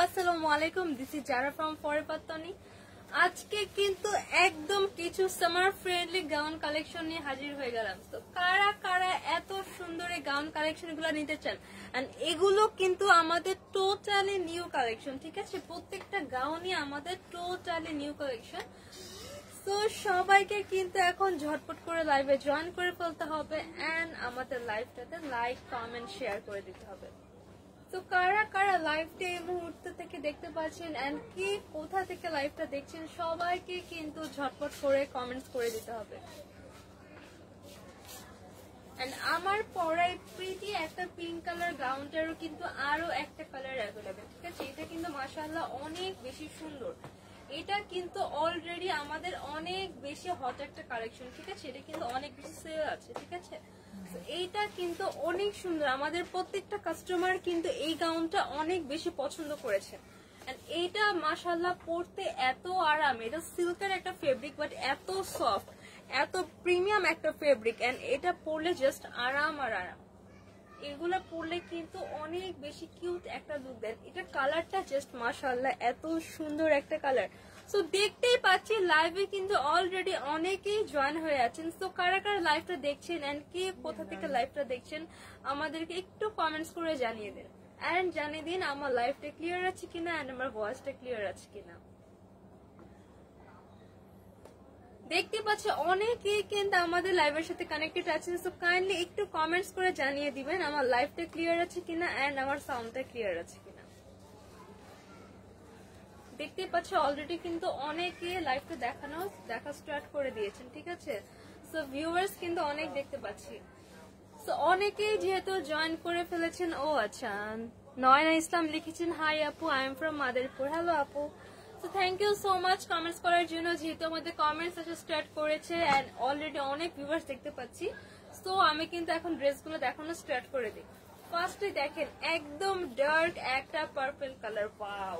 আসসালামু আলাইকুম, this is Zara from ফরপাত্তনি। আজকে কিন্তু একদম কিছু সামার ফ্রেন্ডলি গাউন কালেকশন নিয়ে হাজির হয়ে গেলাম। তো কারা কারা এত সুন্দর এই গাউন কালেকশন গুলো নিতে চান, এন্ড এগুলো কিন্তু আমাদের টোটালি নিউ কালেকশন, ঠিক আছে? প্রত্যেকটা গাউনই আমাদের টোটালি নিউ কালেকশন। তো সবাইকে কিন্তু এখন ঝটপট করে লাইভে জয়েন করে ফেলতে হবে এন্ড আমাদের লাইভটাতে লাইক কমেন্ট শেয়ার করে দিতে হবে। তো কারা কারা লাইভটা এই মুহূর্তে থেকে দেখতে পাচ্ছেন এন্ড কি কোথা থেকে লাইভটা দেখছেন, সবাইকে কিন্তু ঝটপট করে কমেন্টস করে দিতে হবে। এন্ড আমার পরাই প্রিটি একটা পিঙ্ক কালার গাউনটারও কিন্তু আরো একটা কালার অ্যাভেলেবেল, ঠিক আছে? এটা কিন্তু মাশাআল্লাহ অনেক বেশি সুন্দর। এটা কিন্তু অলরেডি আমাদের অনেক বেশি হট একটা কালেকশন, ঠিক আছে? এটা কিন্তু অনেক বেশি সেল আছে, ঠিক আছে? এইটা কিন্তু অনেক সুন্দর। আমাদের প্রত্যেকটা কাস্টমার কিন্তু এই গাউনটা অনেক বেশি পছন্দ করেছে। এইটা মাশাআল্লাহ পরতে এত আরাম, এটা সিল্কের একটা ফেব্রিক বাট এত সফট, এত প্রিমিয়াম একটা ফেব্রিক, এন্ড এটা পরলে জাস্ট আরাম আর আরাম। এগুলা পরলে কিন্তু অনেক বেশি কিউট একটা লুক দেন। এটা কালারটা জাস্ট মাশাআল্লাহ এত সুন্দর একটা কালার। সো দেখতেই পাচ্ছি লাইভে কিন্তু অলরেডি অনেকেই জয়েন হয়ে আছেন। সো কারা কারা লাইভটা দেখছেন এন্ড কে কোথা থেকে লাইভটা দেখছেন আমাদেরকে একটু কমেন্টস করে জানিয়ে দিন, এন্ড জানিয়ে দিন আমার লাইভটা ক্লিয়ার আছে কিনা এন্ড আমার ভয়েসটা ক্লিয়ার আছে কিনা। দেখতে পাচ্ছি অনেকেই কিন্তু আমাদের লাইভের সাথে কানেক্টেড আছেন। সো কাইন্ডলি একটু কমেন্টস করে জানিয়ে দিবেন আমার লাইভটা ক্লিয়ার আছে কিনা এন্ড আমার সাউন্ডটা ক্লিয়ার আছে কিনা। দেখতে পাচ্ছি অলরেডি কিন্তু অনেকে লাইভটা দেখা স্টার্ট করে দিয়েছেন, ঠিক আছে? সো ভিউয়ার্স কিন্তু অনেক দেখতে পাচ্ছি। সো অনেকেই যেহেতু জয়েন করে ফেলেছেন। ও আচ্ছা, নয়না ইসলাম লিখেছেন, হাই আপু, I am from Madaripur. Hello আপু, so thank you so much comments করার জন্য। যেহেতু আমাদের কমেন্টস আসা স্টার্ট করেছে এন্ড অলরেডি অনেক ভিউয়ার্স দেখতে পাচ্ছি, সো আমি কিন্তু এখন ড্রেসগুলো দেখানো স্টার্ট করে দিই। ফার্স্টে দেখেন একদম ডার্ক একটা পার্পল কালার। ওয়াও,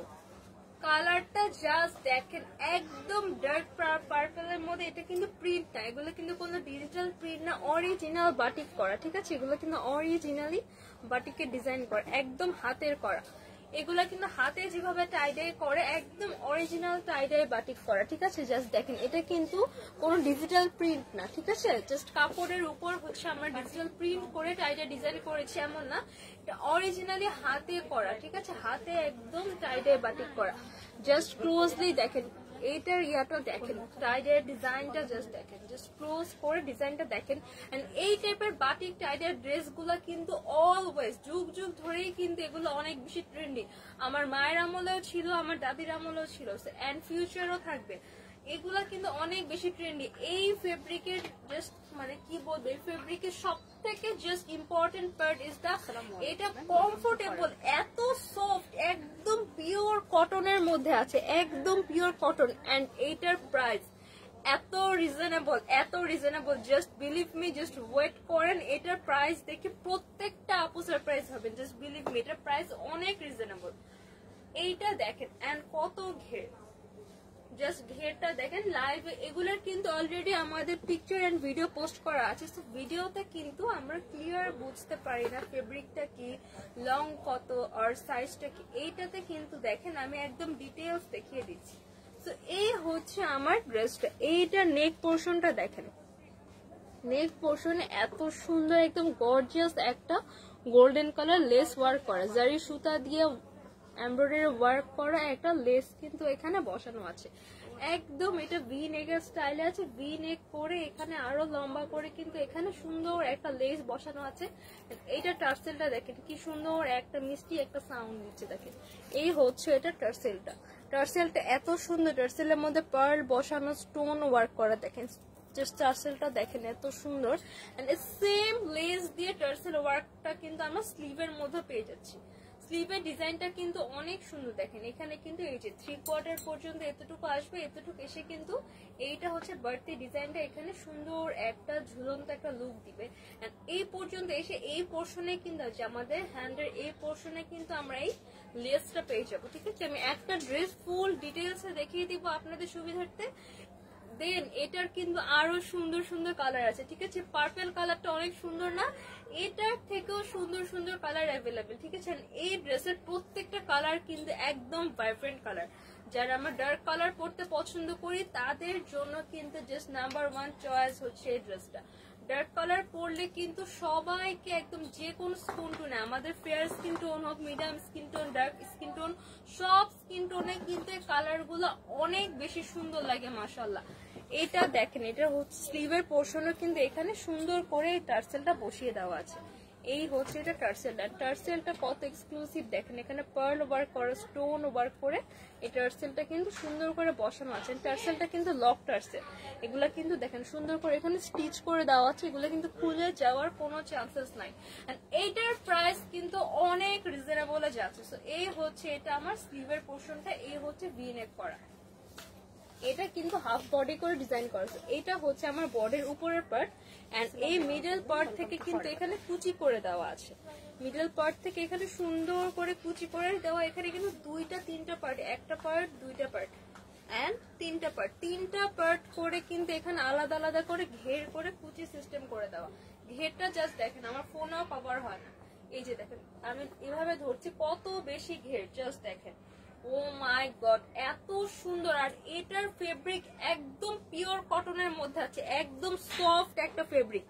কালারটা জাস্ট দেখেন, একদম ডার্ক পার্পলের মধ্যে। এটা কিন্তু প্রিন্ট না, এগুলো কিন্তু কোনো ডিজিটাল প্রিন্ট না, অরিজিনাল বাটিক করা, ঠিক আছে? এগুলো কিন্তু অরিজিনালি বাটিকের ডিজাইন করা, একদম হাতের করা। এগুলা কিন্তু হাতে যেভাবে টাইডাই করে একদম অরিজিনাল টাইডাই বাটিক করা, ঠিক আছে? জাস্ট দেখেন, এটা কিন্তু কোনো ডিজিটাল প্রিন্ট না, ঠিক আছে? জাস্ট কাপড়ের উপর হচ্ছে আমরা ডিজিটাল প্রিন্ট করে টাইডাই ডিজাইন করেছি এমন না, এটা অরিজিনালি হাতে করা, ঠিক আছে? হাতে একদম টাইডাই বাটিক করা। জাস্ট ক্লোজলি দেখেন এইটার ইয়াটা দেখেন, টাইডের ডিজাইনটা জাস্ট দেখেন, জাস্ট ক্লোজ করে ডিজাইনটা দেখেন। এন্ড এই টাইপের বাটিক টাইডের ড্রেসগুলো কিন্তু অলওয়েজ যুগ যুগ ধরেই কিন্তু এগুলো অনেক বেশি ট্রেন্ডি। আমার মায়ের আমলেও ছিল, আমার দাদির আমলেও ছিল, এন্ড ফিউচারও থাকবে। এগুলা কিন্তু অনেক বেশি ট্রেন্ডি। এই ফেব্রিকের জাস্ট মানে কি বলবো, এই ফেব্রিকের সব থেকে just important part is the এটা কমফোর্টেবল, এত সফট, একদম পিওর কটনের মধ্যে আছে, একদম পিওর কটন। এন্ড এইটার প্রাইস এত রিজনেবল, এত reasonable, just believe me, just wait করেন। এটার প্রাইস দেখে প্রত্যেকটা আপু সারপ্রাইজ হবেন, জাস্ট বিলিভ মি, এটার প্রাইস অনেক রিজনেবল। এইটা দেখেন এন্ড কত ঘের, জাস্ট ঘেরটা দেখেন। লাইভ এগুলোর কিন্তু অলরেডি আমাদের পিকচার এন্ড ভিডিও পোস্ট করা আছে। তো ভিডিওতে কিন্তু আমরা ক্লিয়ার বুঝতে পারি না ফেব্রিকটা কি, লং কত আর সাইজটা কি। এইটাতে কিন্তু দেখেন আমি একদম ডিটেইলস দেখিয়ে দিচ্ছি। তো এই হচ্ছে আমার ড্রেসটা। এইটার নেক পোর্শনটা দেখেন, নেক পোর্শনে এত সুন্দর একদম গর্জিয়াস একটা গোল্ডেন কালার লেস ওয়ার্ক করা, জারি সুতা দিয়ে এমব্রয়ডারি ওয়ার্ক করা একটা লেস কিন্তু এখানে বসানো আছে। একদম এটা ভি নেকের স্টাইলে আছে, ভি নেক করে এখানে আরো লম্বা করে কিন্তু এখানে সুন্দর একটা লেস বসানো আছে। এইটা টার্সেলটা দেখেন কি সুন্দর একটা মিষ্টি একটা সাউন্ড দিচ্ছে, দেখেন এই হচ্ছে এটা টার্সেলটা। টার্সেলটা এত সুন্দর, টার্সেলের মধ্যে পার্ল বসানো, স্টোন ওয়ার্ক করা, দেখেন জাস্ট টার্সেলটা দেখেন এত সুন্দর। এন্ড সেম লেস দিয়ে টার্সেল ওয়ার্কটা কিন্তু আমরা স্লিভের মধ্যে পেয়ে যাচ্ছি। স্লিভের ডিজাইনটা কিন্তু অনেক সুন্দর, দেখেন এখানে কিন্তু এই যে 3/4 পর্যন্ত এতটুকু আসবে, এতটুকু এসে কিন্তু এইটা হচ্ছে বাড়তি ডিজাইনটা এখানে সুন্দর একটা ঝুলন্ত একটা লুক দিবে। এই পর্যন্ত এসে এই পোর্শনে কিন্তু আছে আমাদের হ্যান্ডের এই পোর্শনে কিন্তু আমরা এই লেসটা পেয়ে যাবো, ঠিক আছে? আমি একটা ড্রেস ফুল ডিটেলসে দেখিয়ে দিব আপনাদের সুবিধার্থে। দেন এটার কিন্তু আরো সুন্দর সুন্দর কালার আছে, ঠিক আছে? পার্পল কালারটা অনেক সুন্দর না? এটার থেকেও সুন্দর সুন্দর কালার অ্যাভেলেবেল, ঠিক আছে? এই ড্রেসের প্রত্যেকটা কালার কিন্তু একদম ভাইব্রেন্ট কালার। যারা আমরা ডার্ক কালার পরতে পছন্দ করি তাদের জন্য কিন্তু জাস্ট নাম্বার 1 চয়েস হচ্ছে এই ড্রেসটা। ডার্ক কালার পরলে কিন্তু সবাইকে একদম যে কোনো স্কিন টোনে, আমাদের ফেয়ার স্কিন টোন হোক, medium skin tone, dark skin tone, সব স্কিন টোনে কিন্তু এই কালার গুলো অনেক বেশি সুন্দর লাগে মাশাআল্লাহ। এটা দেখেন, এটা হচ্ছে স্লিভের পোর্শনও কিন্তু এখানে সুন্দর করে এই টার্সেলটা বসিয়ে দেওয়া আছে। এই হচ্ছে এটা টার্সেলটা, টার্সেলটা কত এক্সক্লুসিভ দেখেন, এখানে পার্ল ওয়ার্ক করা, স্টোন ওয়ার্ক করে এই টার্সেলটা কিন্তু সুন্দর করে বসানো আছে। টার্সেলটা কিন্তু লক টার্সেল, এগুলা কিন্তু দেখেন সুন্দর করে এখানে স্টিচ করে দেওয়া আছে, এগুলো কিন্তু খুলে যাওয়ার কোনো চান্সেস নাই। এইটার প্রাইস কিন্তু অনেক রিজনেবল যাচ্ছে। সো এই হচ্ছে এটা আমার স্লিভের পোর্শনটা, এই হচ্ছে ভি নেক করা, এটা কিন্তু হাফ বডি করে ডিজাইন করা। এটা হচ্ছে আমার বডির উপরের পার্ট, এন্ড এই মিডল পার্ট থেকে কিন্তু এখানে কুচি করে দেওয়া আছে। মিডল পার্ট থেকে এখানে সুন্দর করে কুচি করে দেওয়া। এখানে কিন্তু দুইটা তিনটা পার্ট, একটা পার্ট, দুইটা পার্ট এন্ড তিনটা পার্ট, তিনটা পার্ট করে কিন্তু এখানে আলাদা আলাদা করে ঘের করে কুচি সিস্টেম করে দেওয়া। ঘেরটা জাস্ট দেখেন, আমার ফোনেও কভার হয় না। এই যে দেখেন আমি এভাবে ধরছি, কত বেশি ঘের, জাস্ট দেখেন। ও মাই গড, এত সুন্দর। আর এটার ফেব্রিক একদম পিওর কটনের মধ্যে আছে, একদম সফট একটা ফেব্রিক,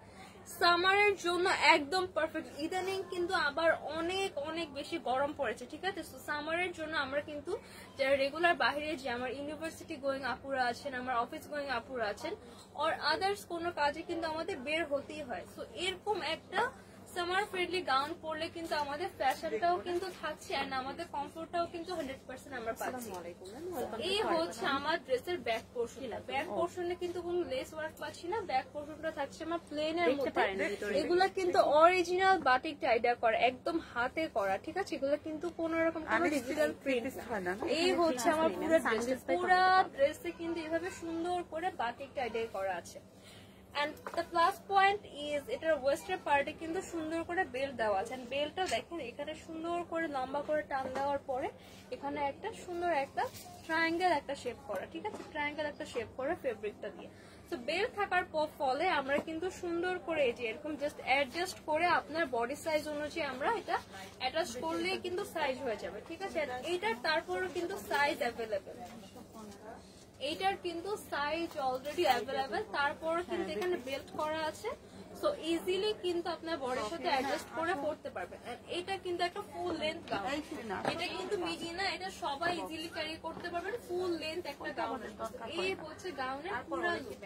সামারের জন্য একদম পারফেক্ট। ইদানিং কিন্তু আবার অনেক অনেক বেশি গরম পড়েছে, ঠিক আছে? সো সামারের জন্য আমরা কিন্তু যারা রেগুলার বাইরে যে আমার ইউনিভার্সিটি গোয়িং আপুরা আছেন, আমার অফিস গোয়িং আপুরা আছেন, আর আদার্স কোনো কাজে কিন্তু আমাদের বের হতেই হয়। সো এরকম একটা সামার ফ্রেন্ডলি গাউন পরলে কিন্তু আমাদের ফ্যাশনটাও কিন্তু থাকছে আর আমাদের কমফোর্টটাও কিন্তু 100% আমরা পাচ্ছি। এই হচ্ছে আমার ড্রেসের ব্যাক পোর্শন। ব্যাক পোর্শনে কিন্তু কোনো লেস ওয়ার্ক পাচ্ছি না, ব্যাক পোর্শনটা থাকছে আমার প্লেনের মধ্যে। এগুলা কিন্তু অরিজিনাল বাটিক টাইডা করা, একদম হাতে করা, ঠিক আছে? এগুলো কিন্তু কোন রকম কোনো ডিজিটাল প্রিন্ট না। এই হচ্ছে আমার পুরো ড্রেস, পুরো ড্রেসে কিন্তু এভাবে সুন্দর করে বাটিক টাইডা করা আছে। And the plus point is এটার ওয়েস্টের পার্টে কিন্তু সুন্দর করে বেল্ট দেওয়া আছে। বেল্টটা দেখেন এখানে সুন্দর করে লম্বা করে টান দেওয়ার পরে এখানে একটা সুন্দর একটা ট্রায়াঙ্গেল একটা শেপ করা, ঠিক আছে? ট্রায়াঙ্গেল একটা শেপ করা ফেব্রিকটা দিয়ে। তো বেল্ট থাকার ফলে আমরা কিন্তু সুন্দর করে এই যে এরকম জাস্ট অ্যাডজাস্ট করে আপনার বডি সাইজ অনুযায়ী আমরা এটা অ্যাটাচ করলেই কিন্তু সাইজ হয়ে যাবে, ঠিক আছে? এইটার তারপরও কিন্তু সাইজ অ্যাভেলেবেল, এইটার কিন্তু সাইজ অলরেডি অ্যাভেলেবেল, তারপর কিন্তু এখানে বেল্ট করা আছে। সো ইজিলি কিন্তু আপনার বডির সাথে অ্যাডজাস্ট করে পড়তে পারবেন। এটা কিন্তু একটা ফুল লেন্থ গাউন, এটা কিন্তু মিডি না, এটা সবাই ইজিলি ক্যারি করতে পারবেন, ফুল লেন্থ একটা গাউন। এই হচ্ছে গাউনের পুরো লুক।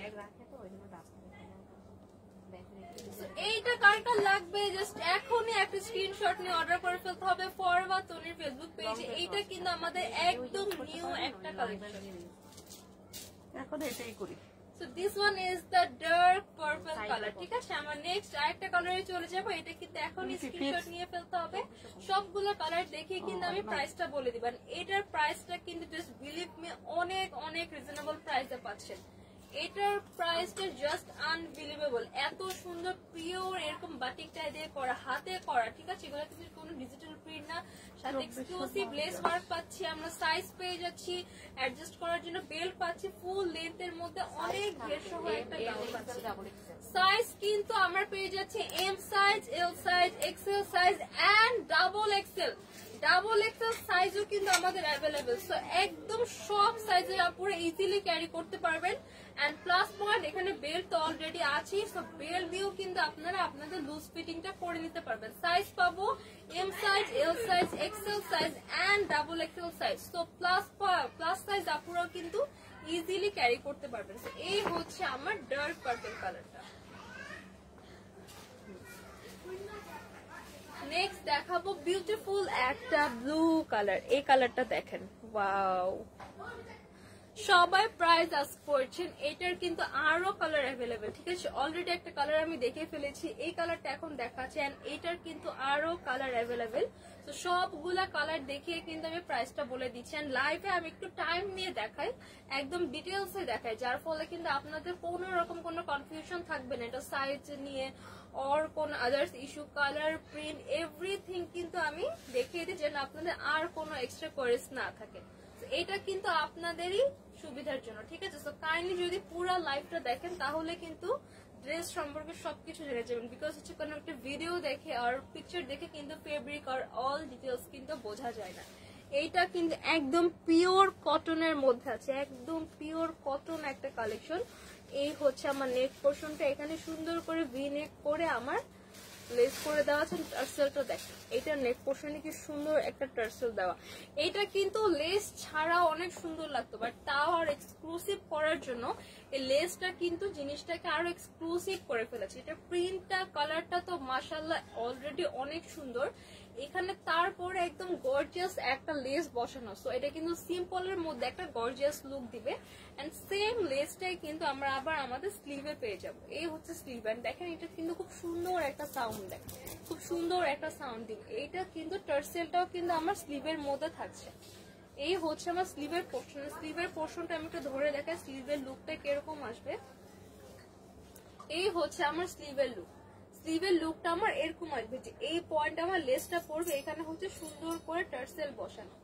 এইটা কার কার লাগবে জাস্ট এখনই একটা স্ক্রিনশট নিয়ে অর্ডার করে ফেলতে হবে ফরওয়া তনির ফেসবুক পেজে। এইটা কিন্তু আমাদের একদম নিউ একটা কালেকশন। এখন এটাই করি। So this one is the dark purple color, ঠিক আছে? আমরা নেক্সট আরেকটা কালারে চলে যাব। এটা কিন্তু এখনই স্ক্রিনশট নিয়ে ফেলতে হবে। সবগুলো কালার দেখে কিন্তু আমি প্রাইসটা বলে দিবেন। এটার প্রাইসটা কিন্তু জাস্ট বিলিভ মি অনেক অনেক রিজনেবল প্রাইসে পাচ্ছেন। এটার প্রাইসটা জাস্ট আনবিলিভেবল। এত সুন্দর পিওর এরকম বাটিক টাইডে করা, হাতে করা, ঠিক আছে? এগুলো কিন্তু কোনো ডিজিটাল প্রিন্ট না, সাথে এক্সক্লুসিভ লেস ওয়ার্ক পাচ্ছি আমরা, সাইজ পেয়ে যাচ্ছি, অ্যাডজাস্ট করার জন্য বেল্ট পাচ্ছি, ফুল লেন্থের মধ্যে অনেক ঘের সহ একটা গাউন পাচ্ছি। সাইজ কিন্তু আমরা পেয়ে যাচ্ছি M size, L size, XL size and double XL. Double XL সাইজও কিন্তু আমাদের অ্যাভেলেবেল। সো একদম সব সাইজের আপুরা ইজিলি ক্যারি করতে পারবেন। এন্ড প্লাস পয়েন্ট এখানে বেল্ট তো অলরেডি আছে, সো বেল্ট দিয়েও কিন্তু আপনারা আপনাদের লুজ ফিটিংটা করে নিতে পারবেন। সাইজ পাবো M size, L size, XL size and double XL size. So plus size আপুরাও কিন্তু ইজিলি ক্যারি করতে পারবেন। সো এই হচ্ছে আমার ডার্ক পার্পল কালারটা। নেক্সট দেখাবো বিউটিফুল একটা ব্লু কালার। এই কালারটা দেখেন, ওয়াও, সবাই প্রাইস আস্ক করছেন। এটার কিন্তু আরো কালার অ্যাভেলেবেল, ঠিক আছে? অলরেডি একটা কালার আমি দেখে ফেলেছি, এই কালারটা এখন দেখাচ্ছি। এন্ড এটার কিন্তু আরো কালার অ্যাভেলেবেল। তো সবগুলা কালার দেখিয়ে কিন্তু আমি প্রাইসটা বলে দিচ্ছি। এন্ড লাইভে আমি একটু টাইম নিয়ে দেখাই, একদম ডিটেলসে দেখাই, যার ফলে কিন্তু আপনাদের কোনো রকম কোনো কনফিউশন থাকবে না এটা সাইজ নিয়ে or কোন others issue, colour, print, everything কিন্তু আমি দেখিয়ে দিই যেন আপনাদের আর কোনো এক্সট্রা কোয়ারিজ না থাকে। এটা কিন্তু আপনাদেরই সুবিধার জন্য, ঠিক আছে? সো কাইন্ডলি যদি পুরো লাইভটা দেখেন তাহলে কিন্তু ড্রেস সম্পর্কে সবকিছু জেনে যাবেন, বিকজ হচ্ছে কোনো একটা ভিডিও দেখে আর পিকচার দেখে কিন্তু ফেব্রিক আর অল ডিটেলস কিন্তু বোঝা যায় না। এইটা কিন্তু একদম পিওর কটনের মধ্যে আছে, একদম পিওর কটন একটা কালেকশন। এই হচ্ছে আমার নেক পোর্শনটা, এখানে সুন্দর করে ভি নেক করে আমার লেস করে দেওয়া আছে। টার্সেলটা দেখেন, এটা নেক পোর্শনে কি সুন্দর একটা টার্সেল দেওয়া। এটা কিন্তু লেস ছাড়া অনেক সুন্দর লাগতো, বাট তাও আর এক্সক্লুসিভ করার জন্য এই লেসটা কিন্তু জিনিসটাকে আরো এক্সক্লুসিভ করে ফেলেছে। এটা প্রিন্টটা কালারটা তো মাশাআল্লাহ অলরেডি অনেক সুন্দর, এখানে তারপরে একদম গর্জিয়াস একটা লেস বসানো। সো এটা কিন্তু সিম্পলের মধ্যে একটা গর্জিয়াস লুক দিবে। এন্ড সেম লেসটাই কিন্তু আমরা আবার আমাদের স্লিভে পেয়ে যাব। এই হচ্ছে স্লিভ, এন্ড দেখেন এটা কিন্তু খুব সুন্দর একটা সাউন্ড দেয়, খুব সুন্দর একটা সাউন্ড দিবে। এইটা কিন্তু টার্সেলটাও কিন্তু আমার স্লিভের মধ্যে থাকছে। এই হচ্ছে আমার স্লিভের পোর্শন। স্লিভের পোর্শনটা আমি একটু ধরে দেখাই স্লিভের লুকটা কিরকম আসবে। এই হচ্ছে আমার স্লিভের লুক। স্লিভের লুকটা আমার এরকম আসবে যে এই পয়েন্ট আমার লেসটা পড়বে, এখানে হচ্ছে সুন্দর করে টার্সেল বসানো।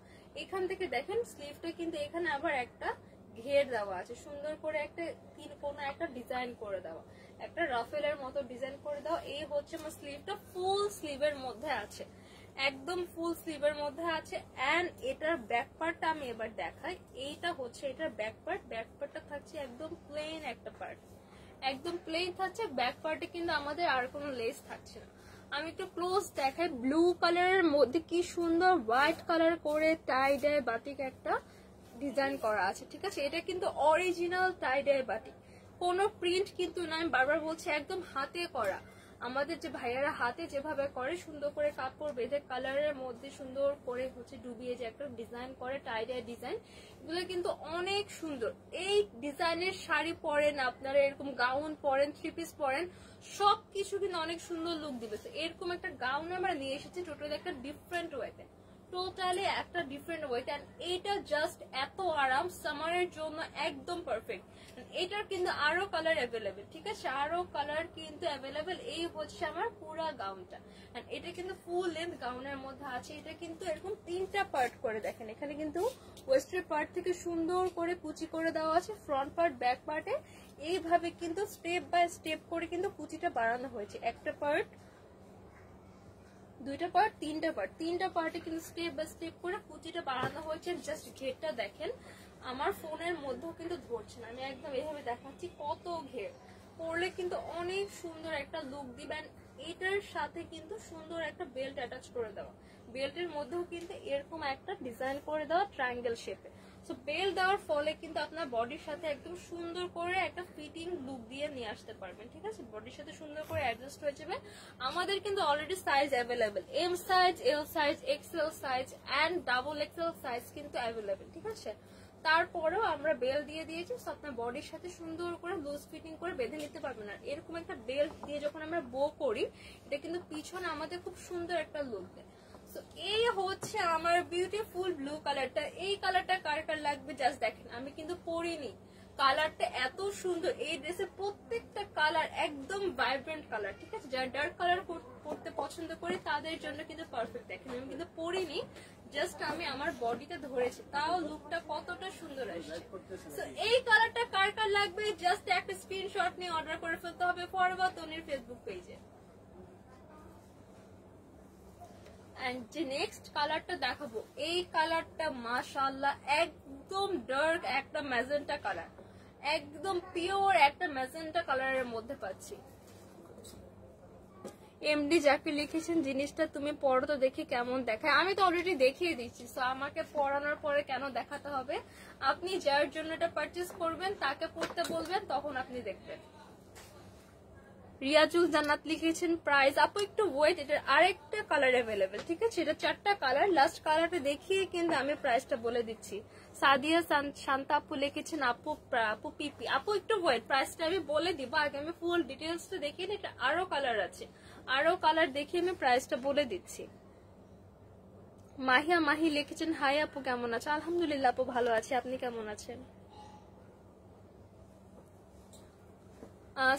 এখান থেকে দেখেন স্লিভটা কিন্তু এখানে আবার একটা ঘের দেওয়া আছে, সুন্দর করে একটা কোনো একটা ডিজাইন করে দেওয়া, একটা রাফেলের মতো ডিজাইন করে দেওয়া। এই হচ্ছে আমার স্লিভটা ফুল স্লিভের মধ্যে আছে, একদম ফুল স্লিভের মধ্যে আছে। এন্ড এটার ব্যাক পার্টটা আমি এবার দেখাই। এইটা হচ্ছে এটার ব্যাক পার্ট। ব্যাক পার্টটা থাকছে একদম প্লেন একটা পার্ট, একদম প্লেন থাকছে। ব্যাক পার্টে কিন্তু আমাদের আর কোনো লেস থাকছে না। আমি একটু ক্লোজ দেখাই, ব্লু কালারের মধ্যে কি সুন্দর হোয়াইট কালার করে টাই ডাই বাটিক একটা ডিজাইন করা আছে, ঠিক আছে? এটা কিন্তু অরিজিনাল টাই ডাই বাটিক, কোনো প্রিন্ট কিন্তু না। আমি বারবার বলছি একদম হাতে করা। আমাদের যে ভাইয়ারা হাতে যেভাবে করে সুন্দর করে কাপড় বেঁধে কালারের মধ্যে সুন্দর করে হচ্ছে ডুবিয়ে যে একটা ডিজাইন করে টাই ডাই ডিজাইন, এগুলো কিন্তু অনেক সুন্দর। এই ডিজাইনের শাড়ি পরেন আপনারা, এরকম গাউন পরেন, থ্রি পিস পরেন, সবকিছু কিন্তু অনেক সুন্দর লুক দিবে। এরকম একটা গাউন আমরা নিয়ে এসেছি টোটালি একটা ডিফারেন্ট ওয়েতে, টোটালি একটা ডিফারেন্ট ওয়েতে। এইটা জাস্ট এত আরাম, সামারের জন্য একদম পারফেক্ট। এটার কিন্তু আরো কালার অ্যাভেলেবেল, ঠিক আছে? আরো কালার কিন্তু অ্যাভেলেবেল। এই হচ্ছে আমার পুরা গাউনটা, এটা কিন্তু ফুল লেন্থ গাউনের মধ্যে আছে। এটা কিন্তু এরকম তিনটা পার্ট করে দেখেন, এখানে কিন্তু ওয়েস্টের পার্ট থেকে সুন্দর করে কুচি করে দেওয়া আছে, ফ্রন্ট পার্ট ব্যাক পার্টে এইভাবে কিন্তু স্টেপ বাই স্টেপ করে কিন্তু কুচিটা বাড়ানো হয়েছে। একটা পার্ট, দুইটা পার্ট, তিনটা পার্টে কিন্তু স্টেপ বাই স্টেপ করে কুচিটা বাড়ানো হয়েছে। জাস্ট ঘেরটা দেখেন, আমার ফোনের মধ্যেও কিন্তু ধরছে না, আমি একদম এইভাবে দেখাচ্ছি কত ঘের। পরলে কিন্তু অনেক সুন্দর একটা লুক দিবেন। এটার সাথে কিন্তু সুন্দর একটা বেল্ট অ্যাটাচ করে দেওয়া, বেল্টের মধ্যেও কিন্তু এরকম একটা ডিজাইন করে দেওয়া ট্রায়াঙ্গেল শেপে। সো বেল্ট দেওয়ার ফলে কিন্তু আপনার বডির সাথে একদম সুন্দর করে একটা ফিটিং লুক দিয়ে নিয়ে আসতে পারবেন, ঠিক আছে? বডির সাথে সুন্দর করে অ্যাডজাস্ট হয়ে যাবে। আমাদের কিন্তু already size available, M size, L size, XL size and double XL size কিন্তু অ্যাভেলেবেল, ঠিক আছে? তারপরেও আমরা বেল্ট দিয়ে দিয়েছি, আপনার বডির সাথে সুন্দর করে লুজ ফিটিং করে বেঁধে নিতে পারবেন। আর এরকম একটা বেল্ট দিয়ে যখন আমরা বো করি, এটা কিন্তু পিছনে আমাদের খুব সুন্দর একটা লুক দেয়। সো এই হচ্ছে আমার বিউটিফুল ব্লু কালারটা। এই কালারটা কার কার লাগবে জাস্ট দেখেন, আমি কিন্তু পরিনি, কালারটা এত সুন্দর। এই ড্রেসের প্রত্যেকটা কালার একদম ভাইব্রেন্ট কালার, ঠিক আছে? যারা ডার্ক কালার পরতে পছন্দ করে তাদের জন্য কিন্তু পারফেক্ট। দেখেন আমি কিন্তু পরিনি, জাস্ট আমি আমার বডিতে ধরেছি, তাও লুকটা কতটা সুন্দর আসছে। সো এই কালারটা কার কার লাগবে জাস্ট একটা স্ক্রিনশট নিয়ে অর্ডার করে ফেলতে হবে ফরওয়া তনির ফেসবুক পেজে। এন্ড যে নেক্সট কালারটা দেখাবো, এই কালারটা মাশাআল্লাহ একদম ডার্ক একটা ম্যাজেন্টা কালার, একদম পিওর একটা ম্যাজেন্টা কালারের মধ্যে পাচ্ছি। এমডি যাকে লিখেছেন জিনিসটা তুমি পড়ো তো দেখি কেমন দেখায়। আমি তো অলরেডি দেখিয়ে দিচ্ছি, সো আমাকে পড়ানোর পরে কেন দেখাতে হবে? আপনি যার জন্য এটা পারচেজ করবেন তাকে পড়তে বলবেন, তখন আপনি দেখবেন। রিয়াজুল জান্নাত লিখেছেন প্রাইস। আপু একটু ওয়েট, এটার আরেকটা কালার অ্যাভেলেবেল, ঠিক আছে? এটা চারটা কালার, লাস্ট কালারটা দেখিয়ে কিন্তু আমি প্রাইসটা বলে দিচ্ছি। সাদিয়া শান্তা আপু লিখেছেন আপু পিপি। আপু একটু ওয়েট, প্রাইসটা আমি বলে দিব, আগে আমি ফুল ডিটেলসটা দেখিয়ে নিই। এটা আরো কালার আছে, আরো কালার দেখিয়ে আমি প্রাইসটা বলে দিচ্ছি। মাহিয়া মাহি লিখেছেন হাই আপু কেমন আছে? আলহামদুলিল্লাহ আপু ভালো আছি, আপনি কেমন আছেন?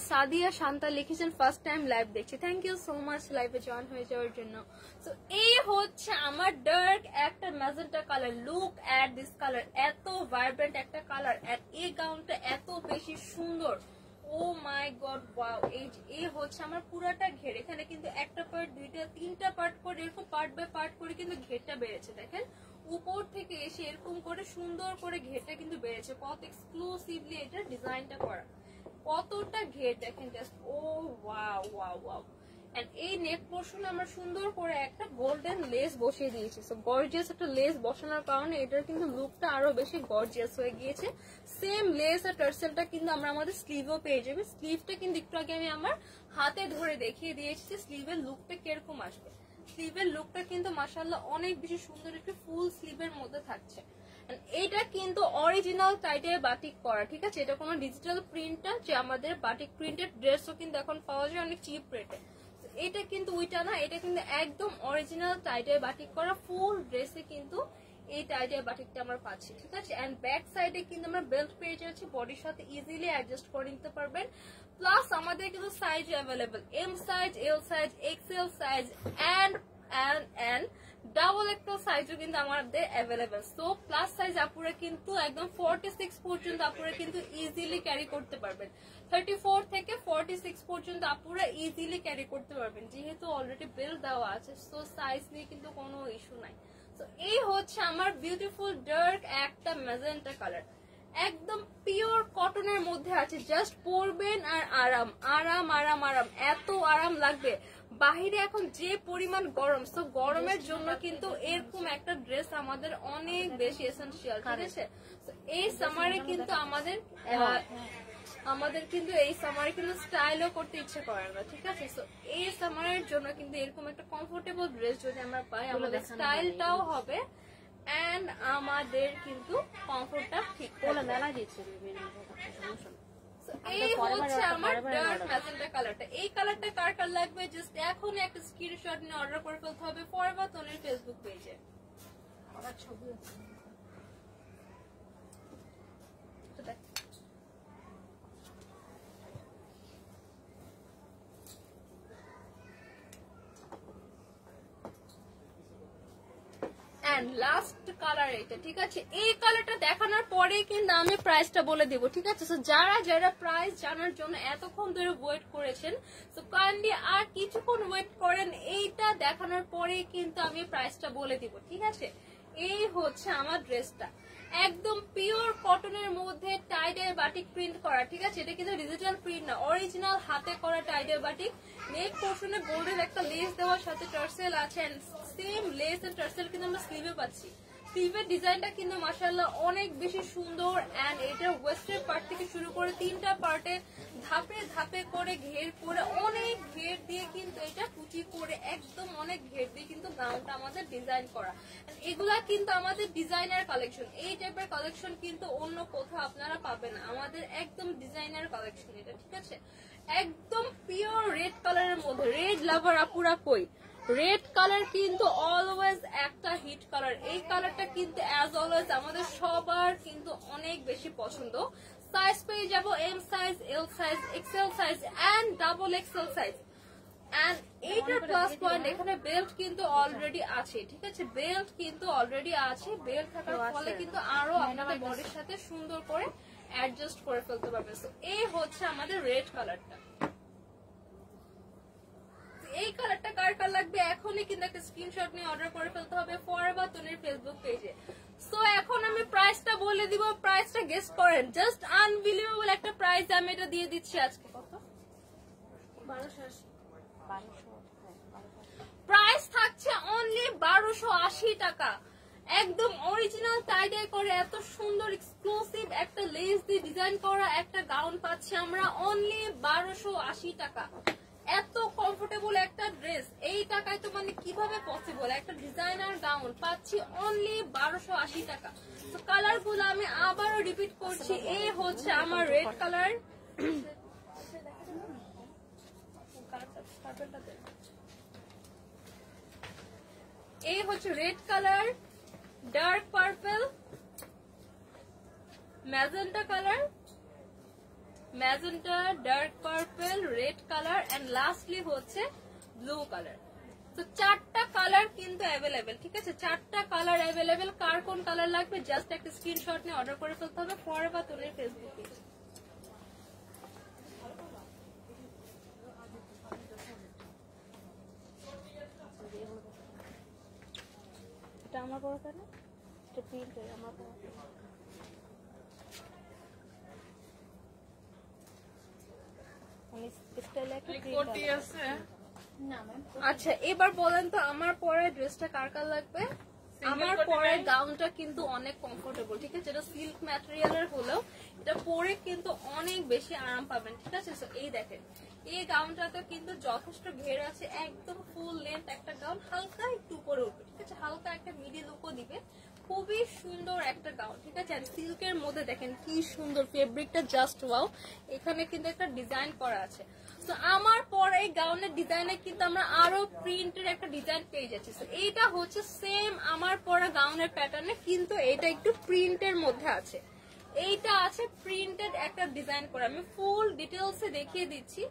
সাদিয়া শান্তা লিখেছেন ফার্স্ট টাইম লাইভ দেখছি, থ্যাংক ইউ সো মাচ লাইভে জয়েন হয়ে যাওয়ার জন্য। তো এই হচ্ছে আমার ডার্ক একটা magenta colour, look at this colour, এত ভাইব্রেন্ট একটা কালার, এন্ড এই গাউনটা এত বেশি সুন্দর, ও মাই গড ওয়াও। এই হচ্ছে আমার পুরাটা ঘের, এখানে কিন্তু একটা পার্ট, দুইটা, তিনটা পার্ট করে এরকম পার্ট বাই পার্ট করে কিন্তু ঘেরটা বেড়েছে, দেখেন উপর থেকে এসে এরকম করে সুন্দর করে ঘেরটা কিন্তু বেড়েছে, কত এক্সক্লুসিভলি এটা ডিজাইনটা করা, কতটা ঘের দেখেন just, oh wow wow wow. And এই নেক পোর্শনে আমরা সুন্দর করে একটা গোল্ডেন লেস বসিয়ে দিয়েছি, সো গর্জিয়াস একটা লেস বসানোর কারণে এটার কিন্তু লুকটা আরো বেশি গর্জিয়াস হয়ে গিয়েছে। সেম লেস আর টার্সেলটা কিন্তু আমরা আমাদের স্লিভও পেয়ে যাবে, স্লিভটা কিন্তু একটু আগে আমি আমার হাতে ধরে দেখিয়ে দিয়েছি যে স্লিভের লুকটা কিরকম আসবে। স্লিভের লুকটা কিন্তু মাশাআল্লাহ অনেক বেশি সুন্দর, একটু ফুল স্লিভের মধ্যে থাকছে। এটা কিন্তু অরিজিনাল টাইটে বাটিক করা, ঠিক আছে, এটা কোনো ডিজিটাল প্রিন্ট না, যে আমাদের বাটিক প্রিন্টেড ড্রেসও কিন্তু এখন পাওয়া যায় অনেক চিপ রেটে। এটা কিন্তু ওইটা না, এটা কিন্তু একদম অরিজিনাল টাইটে বাটিক করা, ফুল ড্রেসে কিন্তু এই টাইটে বাটিকটা আমরা পাচ্ছি, ঠিক আছে। এন্ড ব্যাক সাইডে কিন্তু আমরা বেল্ট পেয়ে যাচ্ছি, বডির সাথে ইজিলি অ্যাডজাস্ট করে নিতে পারবেন। প্লাস আমাদের কিন্তু size available, M size, L size, XL size and double XL সাইজও কিন্তু আমাদের অ্যাভেলেবেল। সো প্লাস সাইজ আপুরা কিন্তু একদম 46 পর্যন্ত আপুরা কিন্তু ইজিলি ক্যারি করতে পারবেন, 34 থেকে 46 পর্যন্ত আপুরা ইজিলি ক্যারি করতে পারবেন, যেহেতু অলরেডি বেল দেওয়া আছে, সো সাইজ নিয়ে কিন্তু কোনো ইস্যু নাই। তো এই হচ্ছে আমার বিউটিফুল ডার্ক একটা ম্যাজেন্টা কালার, একদম পিওর কটনের মধ্যে আছে, জাস্ট পরবেন আর আরাম আরাম আরাম আরাম, এত আরাম লাগবে। বাহিরে এখন যে পরিমাণ গরম, সো গরমের জন্য কিন্তু এরকম একটা ড্রেস আমাদের অনেক বেশি এসেনশিয়াল, ঠিক আছে। এই সামারে কিন্তু আমাদের কিন্তু এই সামারে কিন্তু স্টাইলও করতে ইচ্ছে করে না, ঠিক আছে। সো এই সামারের জন্য কিন্তু এরকম একটা কমফোর্টেবল ড্রেস যদি আমরা পাই, আমাদের স্টাইলটাও হবে এন্ড আমাদের কিন্তু কমফোর্টটা ঠিক করে মেলা দিচ্ছে। এই হচ্ছে আমার ডার্ক ম্যাজেন্টা কালারটা, এই কালারটা কার কার লাগবে জাস্ট এখন একটা স্ক্রিনশট নিয়ে অর্ডার করে ফেলতে হবে ফরএভার তনির ফেসবুক পেজে। আমার ছবি আছে লাস্ট কালার এটা, ঠিক আছে। এই কালারটা দেখানোর পরে কিন্তু আমি প্রাইসটা বলে দেবো, ঠিক আছে। সো যারা যারা প্রাইস জানার জন্য এতক্ষণ ধরে ওয়েট করেছেন, সো কাইন্ডলি আর কিছুক্ষণ ওয়েট করেন, এইটা দেখানোর পরে কিন্তু আমি প্রাইসটা বলে দিব, ঠিক আছে। এই হচ্ছে আমার ড্রেসটা, একদম পিওর কটনের মধ্যে টাইডের বাটিক প্রিন্ট করা, ঠিক আছে। এটা কিন্তু ডিজিটাল প্রিন্ট না, অরিজিনাল হাতে করা টাইডের বাটিক। নেক পোর্শনে গোল্ডের একটা লেস দেওয়ার সাথে টার্সেল আছে, সেম লেস এন্ড টার্সেল কিন্তু আমরা স্লিভে পাচ্ছি। স্লিভের ডিজাইনটা কিন্তু মাশাআল্লাহ অনেক বেশি সুন্দর, এন্ড এটার ওয়েস্টের পার্ট থেকে শুরু করে তিনটা পার্টে ধাপে ধাপে করে ঘের করে অনেক ঘের দিয়ে কিন্তু এটা কুচি করে একদম অনেক ঘের দিয়ে কিন্তু গাউনটা আমাদের ডিজাইন করা। এগুলা কিন্তু আমাদের ডিজাইনার কালেকশন, এই টাইপের কালেকশন কিন্তু অন্য কোথাও আপনারা পাবেন না, আমাদের একদম ডিজাইনার কালেকশন এটা, ঠিক আছে। একদম পিওর রেড কালারের মধ্যে, রেড লাভার আপুরা কই, রেড কালার কিন্তু অলওয়েজ একটা হিট কালার, এই কালারটা কিন্তু অ্যাজ অলওয়েজ আমাদের সবার কিন্তু অনেক বেশি পছন্দ। সাইজ পেয়ে যাব M size, L size, XL size and double XL size. And এইটার প্লাস পয়েন্ট এখানে বেল্ট কিন্তু অলরেডি আছে, ঠিক আছে, বেল্ট কিন্তু অলরেডি আছে। বেল্ট থাকার ফলে কিন্তু আরো আপনাদের বডির সাথে সুন্দর করে অ্যাডজাস্ট করে ফেলতে পারবেন। সো এই হচ্ছে আমাদের রেড কালারটা। এই কালারটা কার কার লাগবে এখনই কিন্তু একটা স্ক্রিনশট নিয়ে অর্ডার করে ফেলতে হবে ফরএভার তনির ফেসবুক পেজে। সো এখন আমি প্রাইসটা বলে দিব, প্রাইসটা গেস করেন, জাস্ট আনবিলিভেবল একটা প্রাইস আমি এটা দিয়ে দিচ্ছি আজকে। কত? 1280। প্রাইস থাকছে অনলি 1280 টাকা, একদম অরিজিনাল টাইডাই করে এত সুন্দর এক্সক্লুসিভ একটা লেস দিয়ে ডিজাইন করা একটা গাউন পাচ্ছি আমরা অনলি 1280 টাকা। এত কমফোর্টেবল একটা ড্রেস এই টাকায় তো মানে কিভাবে পসিবল, একটা ডিজাইনার গাউন পাচ্ছি অনলি 1280 টাকা। তো কালার গুলো আমি আবারও রিপিট করছি, এই হচ্ছে আমার রেড কালার, এই হচ্ছে red colour, dark purple, magenta colour magenta, dark purple, red colour and lastly হচ্ছে ব্লু কালার। তো 4টা কালার কিন্তু অ্যাভেলেবেল, ঠিক আছে? 4টা কালার অ্যাভেলেবেল। কার কোন কালার লাগবে জাস্ট একটা স্ক্রিনশট নিয়ে অর্ডার করে ফেলতে হবে ফরএভার তনুর ফেসবুক পেজ। এটা আমার বড় কেন? এটা প্রিন্ট আমার বড়। আচ্ছা এবার বলেন তো আমার পরে ড্রেসটা কার কার লাগবে? আমার পরে গাউনটা কিন্তু অনেক কমফোর্টেবল, ঠিক আছে? এটা সিল্ক ম্যাটেরিয়ালের হলেও এটা পরে কিন্তু অনেক বেশি আরাম পাবেন, ঠিক আছে? এই দেখেন এই গাউনটাতে কিন্তু যথেষ্ট ঘের আছে, একদম ফুল লেন্থ একটা গাউন, হালকা একটু উপরে উঠবে, ঠিক আছে? হালকা একটা মিডি লুকও দিবে, খুবই সুন্দর একটা গাউন, ঠিক আছে? আর সিল্কের মধ্যে দেখেন কি সুন্দর ফেব্রিকটা, জাস্ট ওয়াও। এখানে কিন্তু একটা ডিজাইন করা আছে। তো আমার পরে এই গাউনের ডিজাইনে কিন্তু আমরা আরো প্রিন্টের একটা ডিজাইন পেয়ে যাচ্ছি। এইটা হচ্ছে সেম আমার পরা গাউনের প্যাটার্নে, কিন্তু এটা একটু প্রিন্টের মধ্যে আছে। এইটা আছে প্রিন্টেড একটা ডিজাইন করা, আমি ফুল ডিটেলসে দেখিয়ে দিচ্ছি।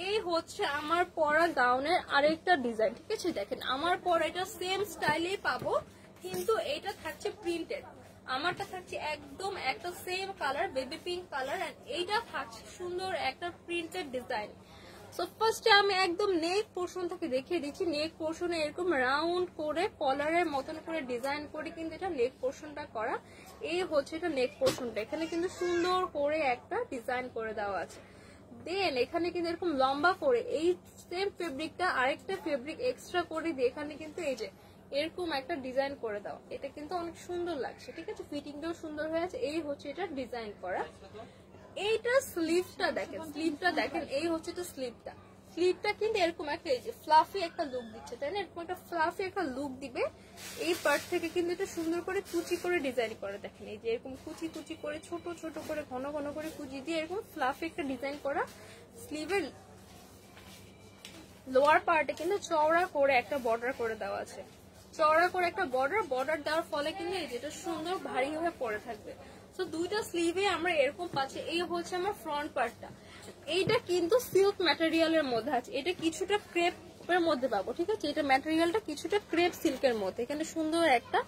এই হচ্ছে আমার পরা গাউনের আরেকটা ডিজাইন, ঠিক আছে? দেখেন আমার পরা এটা সেম স্টাইলেই পাবো, কিন্তু এটা থাকছে প্রিন্টেড। আমারটা থাকছে একদম একটা same colour, baby pink colour, and এইটা থাকছে সুন্দর একটা প্রিন্টেড ডিজাইন। সো ফার্স্টে আমি একদম নেক পোর্শন থেকে দেখিয়ে দিচ্ছি। নেক পোর্শনে এরকম রাউন্ড করে কলারের মতন করে ডিজাইন করে কিন্তু এটা নেক পোর্শনটা করা। এই হচ্ছে এটা নেক পোর্শনটা, এখানে কিন্তু সুন্দর করে একটা ডিজাইন করে দেওয়া আছে। দেন এখানে কিন্তু এরকম লম্বা করে এই সেম ফেব্রিকটা আরেকটা ফেব্রিক এক্সট্রা করে দিয়ে এখানে কিন্তু এই যে এরকম একটা ডিজাইন করে দাও, এটা কিন্তু অনেক সুন্দর লাগছে, ঠিক আছে? ফিটিংটাও সুন্দর হয়ে আছে। এই হচ্ছে এটা ডিজাইন করা। এইটা স্লিভটা দেখেন, স্লিভটা দেখেন, এই হচ্ছে তো স্লিভটা। স্লিভটা কিন্তু এরকম একটা এই যে ফ্লাফি একটা লুক দিচ্ছে, তাই না? এরকম একটা ফ্লাফি একটা লুক দিবে। এই পার্ট থেকে কিন্তু এটা সুন্দর করে কুচি করে ডিজাইন করে, দেখেন এই যে এরকম কুচি কুচি করে ছোট ছোট করে ঘন ঘন করে কুচি দিয়ে এরকম ফ্লাফি একটা ডিজাইন করা। স্লিভের লোয়ার পার্টে কিন্তু চওড়া করে একটা বর্ডার করে দেওয়া আছে, চওড়া করে একটা বর্ডার দেওয়ার ফলে কিন্তু এই যেটা সুন্দর ভারী হয়ে পড়ে থাকবে। তো দুইটা স্লিভে আমরা এরকম পাচ্ছি। এই হচ্ছে আমার ফ্রন্ট পার্টটা, এইটা কিন্তু সিল্ক ম্যাটেরিয়ালের মধ্যে আছে, এটা কিছুটা ক্রেপের মধ্যে পাবো, ঠিক আছে? এটা ম্যাটেরিয়ালটা কিছুটা ক্রেপ সিল্কের মধ্যে, এখানে সুন্দর একটা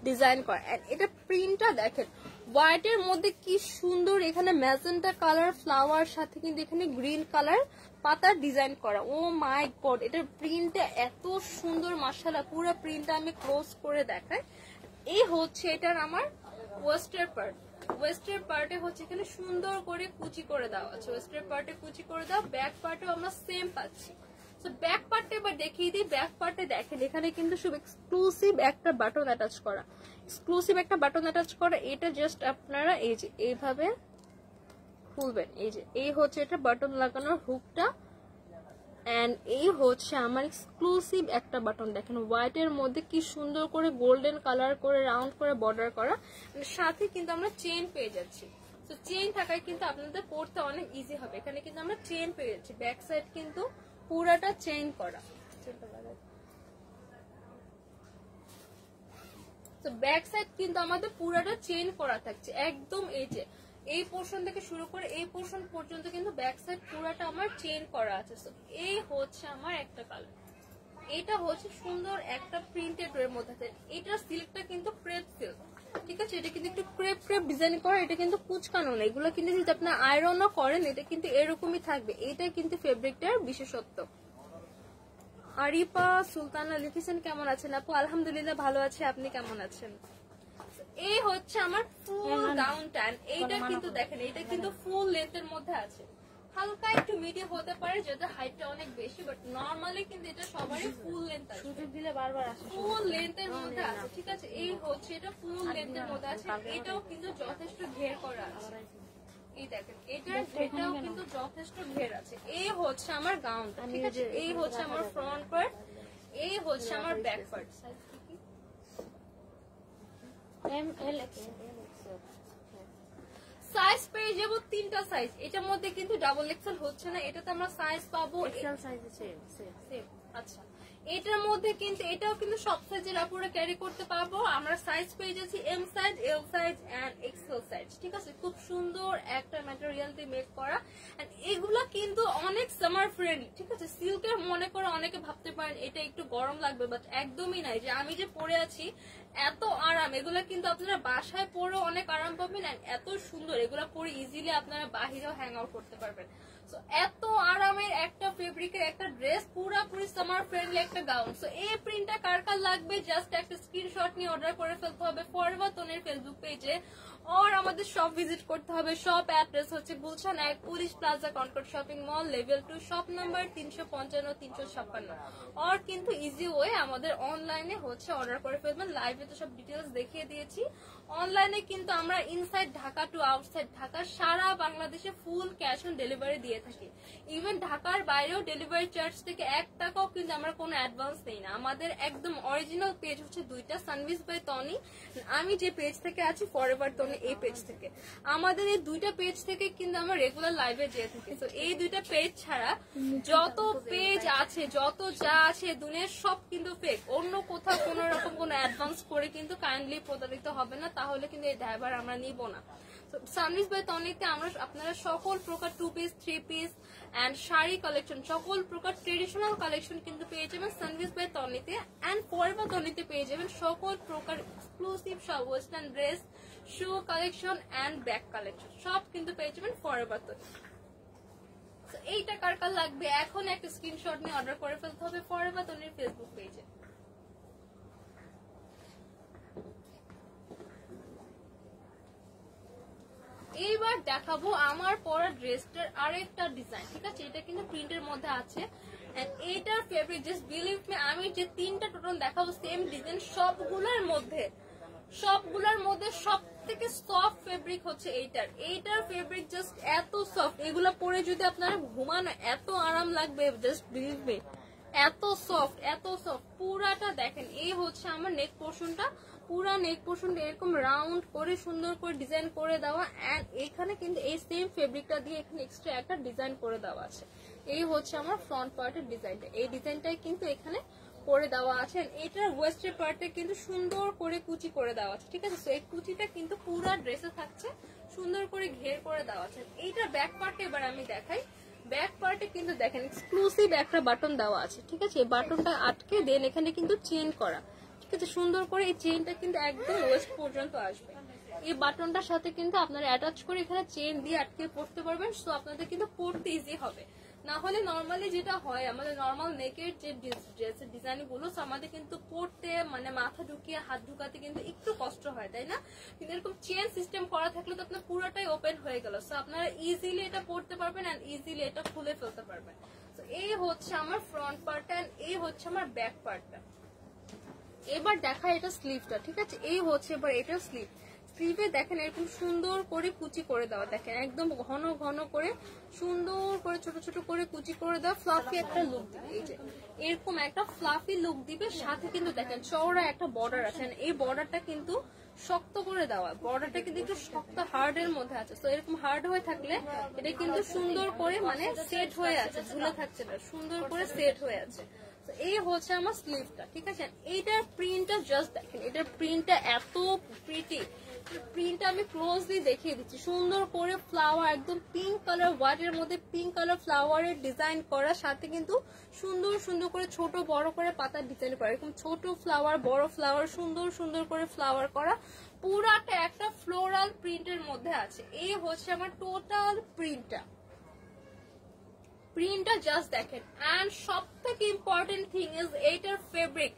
ডিজাইন করা। এটা প্রিন্টটা দেখেন হোয়াইটের মধ্যে কি সুন্দর, এখানে ম্যাজেন্টা কালার ফ্লাওয়ার সাথে কিন্তু এখানে গ্রিন কালার পাতার ডিজাইন করা। ও মাই গড, এটার প্রিন্টটা এত সুন্দর, মাশাআল্লাহ। পুরো প্রিন্টটা আমি ক্লোজ করে দেখাই। এই হচ্ছে এটার আমার ওয়েস্টের পার্ট। ওয়েস্টের পার্টে হচ্ছে এখানে সুন্দর করে কুচি করে দেওয়া আছে, ওয়েস্টের পার্টে কুচি করে দাও। ব্যাক পার্টেও আমরা সেম পাচ্ছি। তো ব্যাক পার্টে এবার দেখিয়ে দিই। ব্যাক পার্টে দেখেন এখানে কিন্তু সব এক্সক্লুসিভ একটা বাটন অ্যাটাচ করা, এক্সক্লুসিভ একটা বাটন অ্যাটাচ করা। এটা জাস্ট আপনারা এই যে এইভাবে খুলবেন, এই যে এই হচ্ছে এটা বাটন লাগানোর হুকটা, এন্ড এই হচ্ছে আমার এক্সক্লুসিভ একটা বাটন। দেখেন হোয়াইটের মধ্যে কি সুন্দর করে গোল্ডেন কালার করে রাউন্ড করে বর্ডার করা, সাথে কিন্তু আমরা চেইন পেয়ে যাচ্ছি। তো চেইন থাকায় কিন্তু আপনাদের পড়তে অনেক ইজি হবে। এখানে কিন্তু আমরা চেইন পেয়ে যাচ্ছি, ব্যাক সাইড কিন্তু পুরাটা চেইন করা। তো ব্যাক সাইড কিন্তু আমাদের পুরাটা চেইন করা থাকছে একদম। এই যে এই পোর্শন থেকে শুরু করে এই পোর্শন পর্যন্ত কিন্তু ব্যাক সাইড পুরাটা আমার চেইন করা আছে। এই হচ্ছে আমার একটা কালার, এটা হচ্ছে সুন্দর একটা প্রিন্টেড এর মধ্যে। এটা সিল্কটা কিন্তু ক্রেপ সিল্ক, ঠিক আছে? এটা কিন্তু একটু ক্রেপ ক্রেপ ডিজাইন করা, এটা কিন্তু কুচকানো না। এগুলো কিন্তু যদি আপনি আয়রনও করেন এটা কিন্তু এরকমই থাকবে, এটাই কিন্তু ফেব্রিকটার বিশেষত্ব। আরিফা সুলতানা লিখেছেন কেমন আছেন আপু? আলহামদুলিল্লাহ ভালো আছে, আপনি কেমন আছেন? এই হচ্ছে আমার ফুল গাউনটা। এইটা কিন্তু দেখেন এটা কিন্তু ফুল লেন্থের মধ্যে আছে, হালকা একটু মিডিয়াম হতে পারে যেটা হাইটটা অনেক বেশি, বাট নরমালি কিন্তু এটা সবারই ফুল লেন্থ আছে। সুযোগ দিলে বারবার আসে, ফুল লেন্থের মধ্যে আছে, ঠিক আছে? এই হচ্ছে এটা ফুল লেন্থের মধ্যে আছে। এটাও কিন্তু যথেষ্ট ঘের করা আছে, এই দেখেন এটাও কিন্তু যথেষ্ট ঘের আছে। এই হচ্ছে আমার গাউনটা, ঠিক আছে? এই হচ্ছে আমার ফ্রন্ট পার্ট, এই হচ্ছে আমার ব্যাক পার্ট। সাইজ পেয়ে যাবো তিনটা সাইজ, এটার মধ্যে কিন্তু ডাবল এক্সেল হচ্ছে না, এটাতে আমরা সাইজ পাবো। আচ্ছা এটার মধ্যে কিন্তু এটাও কিন্তু সব সাইজের আপুরা ক্যারি করতে পারবো। আমরা সাইজ পেয়ে যাচ্ছি M size, L size and XL size, ঠিক আছে। খুব সুন্দর একটা ম্যাটেরিয়াল দিয়ে মেক করা, এন্ড এগুলা কিন্তু অনেক সামার ফ্রেন্ডলি, ঠিক আছে। সিল্কের মনে করে অনেকে ভাবতে পারেন এটা একটু গরম লাগবে, বাট একদমই নাই। যে আমি যে পরে আছি এত আরাম, এগুলা কিন্তু আপনারা বাসায় পরেও অনেক আরাম পাবেন, এত সুন্দর এগুলা পরে ইজিলি আপনারা বাহিরেও হ্যাং আউট করতে পারবেন। এত আরামের একটা ফেব্রিকের একটা ড্রেস, পুরোপুরি সামার ফ্রেন্ডলি একটা গাউন। সো এই প্রিন্টটা কার কার লাগবে জাস্ট একটা স্ক্রিনশট নিয়ে অর্ডার করে ফেলতে হবে ফরএভার তনির ফেসবুক পেজে, और আমাদের শপ ভিজিট করতে হবে। শপ অ্যাড্রেস হচ্ছে Gulshan 1 police plaza Concord shopping mall level 2 shop number 355 356, और কিন্তু ইজি ওয়ে আমাদের অনলাইনে হচ্ছে অর্ডার করে ফেলবেন। লাইভে তো সব ডিটেইলস দেখিয়ে দিয়েছি। অনলাইনে কিন্তু আমরা inside Dhaka to outside Dhaka সারা বাংলাদেশে ফুল ক্যাশ অন ডেলিভারি দিয়ে থাকি। ইভেন ঢাকার বাইরেও ডেলিভারি চার্জ থেকে 1 টাকাও কিন্তু আমরা কোনো অ্যাডভান্স নেই না। আমাদের একদম অরিজিনাল পেজ হচ্ছে দুইটা, সানভিস বাই তনি, আমি যে পেজ থেকে আছি ফরএভার তনি এই পেজ থেকে। আমাদের এই দুইটা পেজ থেকে কিন্তু আমরা রেগুলার লাইভে যেয়ে থাকি। তো এই দুইটা পেজ ছাড়া যত পেজ আছে, যত যা আছে দুনিয়ার সব কিন্তু ফেক। অন্য কোথাও কোনো রকম কোনো অ্যাডভান্স করে কিন্তু কাইন্ডলি প্রতারিত হবে না, তাহলে কিন্তু এই ড্রাইভার আমরা নিব না। সানভিস বাই তনিতে আমরা আপনারা সকল প্রকার 2 piece 3 piece and sari collection, সকল প্রকার ট্রেডিশনাল কালেকশন কিন্তু পেয়ে যাবেন সানভিস বাই তনিতে। এন্ড ফরএভার তনিতে পেয়ে যাবেন সকল প্রকার এক্সক্লুসিভ সব western dress, shoe collection and bag collection সব কিন্তু পেয়ে যাবেন ফরএভার তনি। এইটা কার কার লাগবে এখন একটা স্ক্রিনশট নিয়ে অর্ডার করে ফেলতে হবে ফরএভার তনির ফেসবুক পেজে। এইবার দেখাবো আমার পরা ড্রেসটার আরেকটা ডিজাইন, ঠিক আছে। এটা কিন্তু প্রিন্টের মধ্যে আছে, এন্ড এইটার ফেব্রিক জাস্ট বিলিভ মি, আমি যে 3টা টোটন দেখাবো সেম ডিজাইন, সবগুলোর মধ্যে সব থেকে সফট ফেব্রিক হচ্ছে এইটার ফেব্রিক জাস্ট এত সফট, এগুলা পরে যদি আপনারা ঘুমান এত আরাম লাগবে, জাস্ট বিলিভ মি, এত সফট পুরাটা দেখেন। এই হচ্ছে আমার নেক পোর্শনটা, পুরা নেক পোর্শনটা এরকম রাউন্ড করে সুন্দর করে ডিজাইন করে দেওয়া, এন্ড এখানে কিন্তু এই সেম ফেব্রিকটা দিয়ে এখানে এক্সট্রা একটা ডিজাইন করে দেওয়া আছে। এই হচ্ছে আমার ফ্রন্ট পার্টের ডিজাইনটা, এই ডিজাইনটাই কিন্তু এখানে করে দেওয়া আছে। এটার ওয়েস্টের পার্টে কিন্তু সুন্দর করে কুচি করে দেওয়া আছে, ঠিক আছে। তো এই কুচিটা কিন্তু পুরা ড্রেসে থাকছে, সুন্দর করে ঘের করে দেওয়া আছে। এইটার ব্যাক পার্টে এবার আমি দেখাই। ব্যাক পার্টে কিন্তু দেখেন এক্সক্লুসিভ একটা বাটন দেওয়া আছে, ঠিক আছে। এই বাটনটা আটকে দেন এখানে কিন্তু চেন করা, ঠিক আছে। সুন্দর করে এই চেনটা কিন্তু একদম ওয়েস্ট পর্যন্ত আসবে। এই বাটনটার সাথে কিন্তু আপনারা অ্যাটাচ করে এখানে চেন দিয়ে আটকে পড়তে পারবেন, সো আপনাদের কিন্তু পড়তে ইজি হবে। না হলে নর্মালি যেটা হয় আমাদের নর্মাল নেকের যে ড্রেসের ডিজাইন গুলো আমাদের কিন্তু পড়তে মানে মাথা ঢুকিয়ে হাত ঢুকাতে কিন্তু একটু কষ্ট হয়, তাই না। কিন্তু এরকম চেন সিস্টেম করা থাকলে তো আপনার পুরোটাই ওপেন হয়ে গেল, সো আপনারা ইজিলি এটা পড়তে পারবেন এন্ড ইজিলি এটা খুলে ফেলতে পারবেন। তো এই হচ্ছে আমার ফ্রন্ট পার্টটা, এই হচ্ছে আমার ব্যাক পার্টটা। এবার দেখা এটা স্লিভটা, ঠিক আছে। এই হচ্ছে এবার এটা স্লিভে দেখেন এরকম সুন্দর করে কুচি করে দেওয়া, দেখেন একদম ঘন ঘন করে সুন্দর করে ছোট ছোট করে কুচি করে দেওয়া, ফ্লাফি একটা লুক দিবে। এই যে এরকম একটা ফ্লাফি লুক দিবে, সাথে কিন্তু দেখেন চওড়া একটা বর্ডার আছে, এই বর্ডারটা কিন্তু শক্ত করে দেওয়া, বর্ডারটা কিন্তু একটু শক্ত হার্ড এর মধ্যে আছে। তো এরকম হার্ড হয়ে থাকলে এটা কিন্তু সুন্দর করে মানে সেট হয়ে আছে, ঝুলে থাকছে না, সুন্দর করে সেট হয়ে আছে। এই হচ্ছে আমার স্লিভটা, ঠিক আছে। এইটার প্রিন্টটা জাস্ট দেখেন, এটার প্রিন্টটা এত প্রিটি, প্রিন্টটা আমি ক্লোজলি দেখিয়ে দিচ্ছি। সুন্দর করে ফ্লাওয়ার একদম পিঙ্ক কালার, হোয়াইটের মধ্যে পিঙ্ক কালার ফ্লাওয়ারের ডিজাইন করা, সাথে কিন্তু সুন্দর সুন্দর করে ছোট বড় করে পাতার ডিজাইন করা, এরকম ছোট ফ্লাওয়ার বড় ফ্লাওয়ার সুন্দর সুন্দর করে ফ্লাওয়ার করা, পুরাটা একটা ফ্লোরাল প্রিন্টের মধ্যে আছে। এই হচ্ছে আমার টোটাল প্রিন্টটা জাস্ট দেখেন। এন্ড সব থেকে ইম্পর্টেন্ট থিং ইজ এইটার ফেব্রিক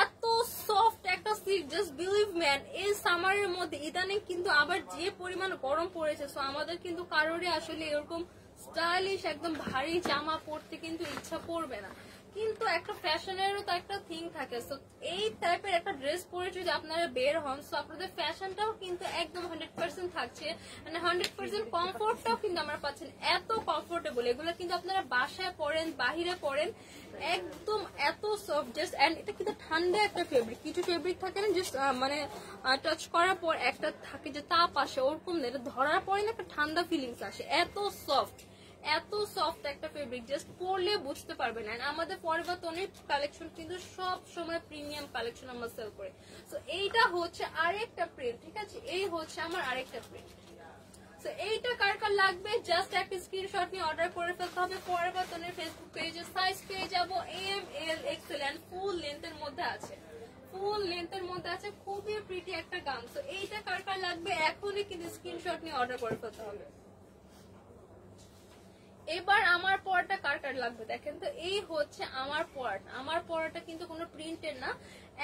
এত সফট একটা সিল্ক, জাস্ট বিলিভ ম্যান। এই সামারের মধ্যে ইদানিং কিন্তু আবার যে পরিমাণ গরম পড়েছে, সো আমাদের কিন্তু কারোরই আসলে এরকম স্টাইলিশ একদম ভারী জামা পরতে কিন্তু ইচ্ছা করবে না, কিন্তু একটা ফ্যাশনেরও তো একটা থিং থাকে। সো এই টাইপের একটা ড্রেস পরে যদি আপনারা বের হন, সো আপনাদের ফ্যাশনটাও কিন্তু একদম 100% থাকছে, মানে 100% কমফোর্টটাও কিন্তু আমরা পাচ্ছেন, এত কমফোর্টেবল। এগুলো কিন্তু আপনারা বাসায় পরেন, বাহিরে পরেন, একদম এত সফট জাস্ট। এন্ড এটা কিন্তু ঠান্ডা একটা ফেব্রিক, কিছু ফেব্রিক থাকে না জাস্ট মানে টাচ করার পর একটা থাকে যে তাপ আসে, ওরকম না, এটা ধরার পরে না একটা ঠান্ডা ফিলিংস আসে, এত সফট এত সফট একটা ফেব্রিক, জাস্ট পরলে বুঝতে পারবেন। এন্ড আমাদের ফরএভার তনির কালেকশন কিন্তু সব সময় প্রিমিয়াম কালেকশন আমরা সেল করি। সো এইটা হচ্ছে আরেকটা প্রিন্ট, ঠিক আছে, এই হচ্ছে আমার আরেকটা প্রিন্ট। সো এইটা কার কার লাগবে জাস্ট একটা স্ক্রিনশট নিয়ে অর্ডার করে ফেলতে হবে। ফরএভার তনির ফেসবুক পেজে সাইজ পেয়ে যাবো M L XL and full লেন্থের মধ্যে আছে, ফুল লেন্থের মধ্যে আছে, খুবই প্রিটি একটা গাউন। সো এইটা কার কার লাগবে এখনই কিন্তু স্ক্রিনশট নিয়ে অর্ডার করে ফেলতে হবে। এবার আমার পরাটা কার কার লাগবে দেখেন তো, এই হচ্ছে আমার পরাটা। আমার পরাটা কিন্তু কোনো প্রিন্টের না,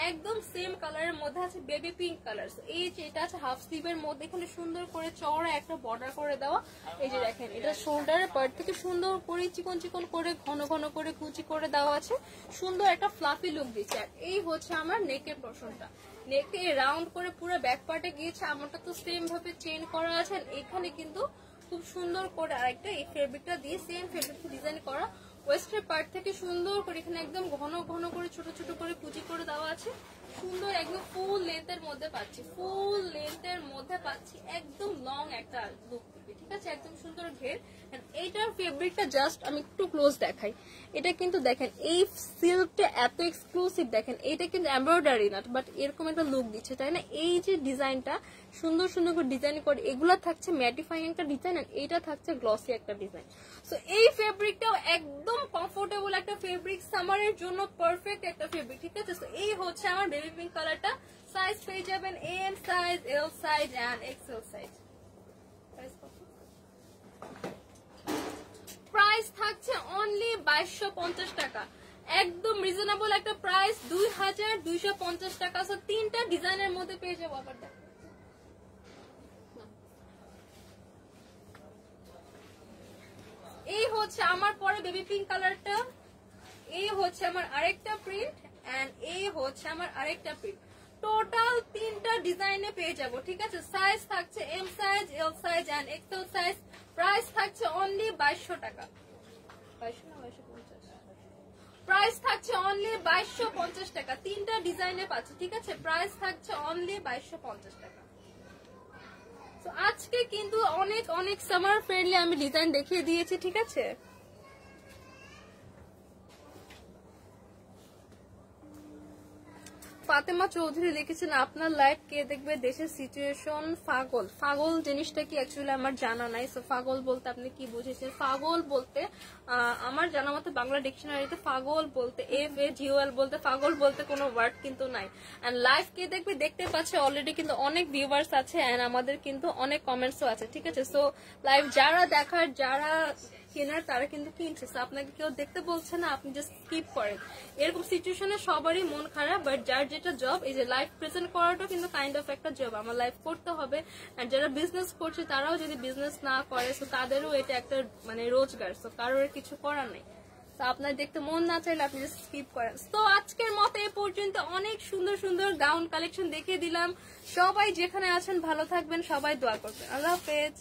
একদম সেম কালারের মধ্যে আছে, বেবি পিঙ্ক কালার। এই যে এটা আছে হাফ স্লিভের মধ্যে, এখানে সুন্দর করে চওড়া একটা বর্ডার করে দেওয়া। এই যে দেখেন এটা শোল্ডারের পার্ট থেকে সুন্দর করে চিকন চিকন করে ঘন ঘন করে কুচি করে দেওয়া আছে, সুন্দর একটা ফ্লাফি লুক দিচ্ছে। আর এই হচ্ছে আমার নেকের পোর্শনটা, নেকে রাউন্ড করে পুরো ব্যাক পার্টে গিয়েছে, আমারটা তো সেম ভাবে চেইন করা আছে। এখানে কিন্তু খুব সুন্দর করে আরেকটা এই ফেব্রিকটা দিয়ে সেম ফেব্রিক ডিজাইন করা, ওয়েস্টের পার্ট থেকে সুন্দর করে এখানে একদম ঘন ঘন করে ছোট ছোট করে কুচি করে দেওয়া আছে, সুন্দর একদম ফুল লেন্থের মধ্যে পাচ্ছি, ফুল লেন্থের মধ্যে পাচ্ছি, একদম লং একটা লুক দিবে, ঠিক আছে, একদম সুন্দর ঘের। এইটার ফেব্রিকটা জাস্ট আমি একটু ক্লোজ দেখাই, এটা কিন্তু দেখেন এই সিল্কটা এত এক্সক্লুসিভ, দেখেন এইটা কিন্তু এমব্রয়ডারি না, বাট এরকম একটা লুক দিচ্ছে, তাই না? এই যে ডিজাইনটা সুন্দর সুন্দর করে ডিজাইন করে, এগুলা থাকছে ম্যাটিফাইং একটা ডিজাইন, আর এইটা থাকছে গ্লসি একটা ডিজাইন। সো এই ফেব্রিকটাও একদম কমফোর্টেবল একটা ফেব্রিক, সামারের জন্য পারফেক্ট একটা ফেব্রিক, ঠিক আছে। সো এই হচ্ছে আমার বেবি পিঙ্ক কালারটা, সাইজ পেয়ে যাবেন M size, L size and XL size. Price থাকছে অনলি 2250 টাকা, একদম রিজনেবল একটা প্রাইস, 2250 টাকা। সো তিনটা ডিজাইনের মধ্যে পেয়ে যাবো। আবার এই হচ্ছে আমার পরে বেবি পিঙ্ক কালারটা, এই হচ্ছে আমার আরেকটা প্রিন্ট, এন্ড এই হচ্ছে আমার আরেকটা প্রিন্ট। টোটাল তিনটা ডিজাইনে পেয়ে যাব, ঠিক আছে। সাইজ থাকছে M size, L size and XL size. Price থাকছে অনলি 2200 টাকা, 2250, প্রাইস থাকছে অনলি 2250 টাকা, তিনটা ডিজাইনে পাচ্ছে, ঠিক আছে। প্রাইস থাকছে অনলি 2250 টাকা। তো আজকে কিন্তু অনেক অনেক সামার ফ্রেন্ডলি আমি ডিজাইন দেখিয়ে দিয়েছি, ঠিক আছে। ফাতেমা চৌধুরী লিখেছেন আপনার লাইভ কে দেখবে, দেশের সিচুয়েশন ফাগল। ফাগল জিনিসটা কি অ্যাকচুয়ালি আমার জানা নাই। সো ফাগল বলতে আপনি কি বুঝেছেন? ফাগল বলতে আমার জানা মতো বাংলা ডিকশনারিতে ফাগল বলতে FAGOL বলতে ফাগল বলতে কোনো ওয়ার্ড কিন্তু নাই। এন্ড লাইভ কে দেখবে, দেখতে পাচ্ছে অলরেডি কিন্তু অনেক ভিউয়ার্স আছে এন্ড আমাদের কিন্তু অনেক কমেন্টসও আছে, ঠিক আছে। সো লাইভ যারা দেখার, যারা কেনার, তারা কিন্তু কিনছে। আপনাকে কেউ দেখতে বলছে না, আপনি জাস্ট স্কিপ করেন। এরকম সিচুয়েশনে সবারই মন খারাপ, বাট যার যেটা জব, এই যে লাইভ প্রেজেন্ট করাটা কিন্তু কাইন্ড অফ একটা জব, আমার লাইভ করতে হবে। আর যারা বিজনেস করছে তারাও যদি বিজনেস না করে, সো তাদেরও এটা একটা মানে রোজগার, সো কারোর কিছু করার নেই। তো আপনার দেখতে মন না চাইলে আপনি জাস্ট স্কিপ করেন। তো আজকের মতো এ পর্যন্ত অনেক সুন্দর সুন্দর গাউন কালেকশন দেখিয়ে দিলাম। সবাই যেখানে আছেন ভালো থাকবেন, সবাই দোয়া করবেন। আল্লাহ হাফেজ।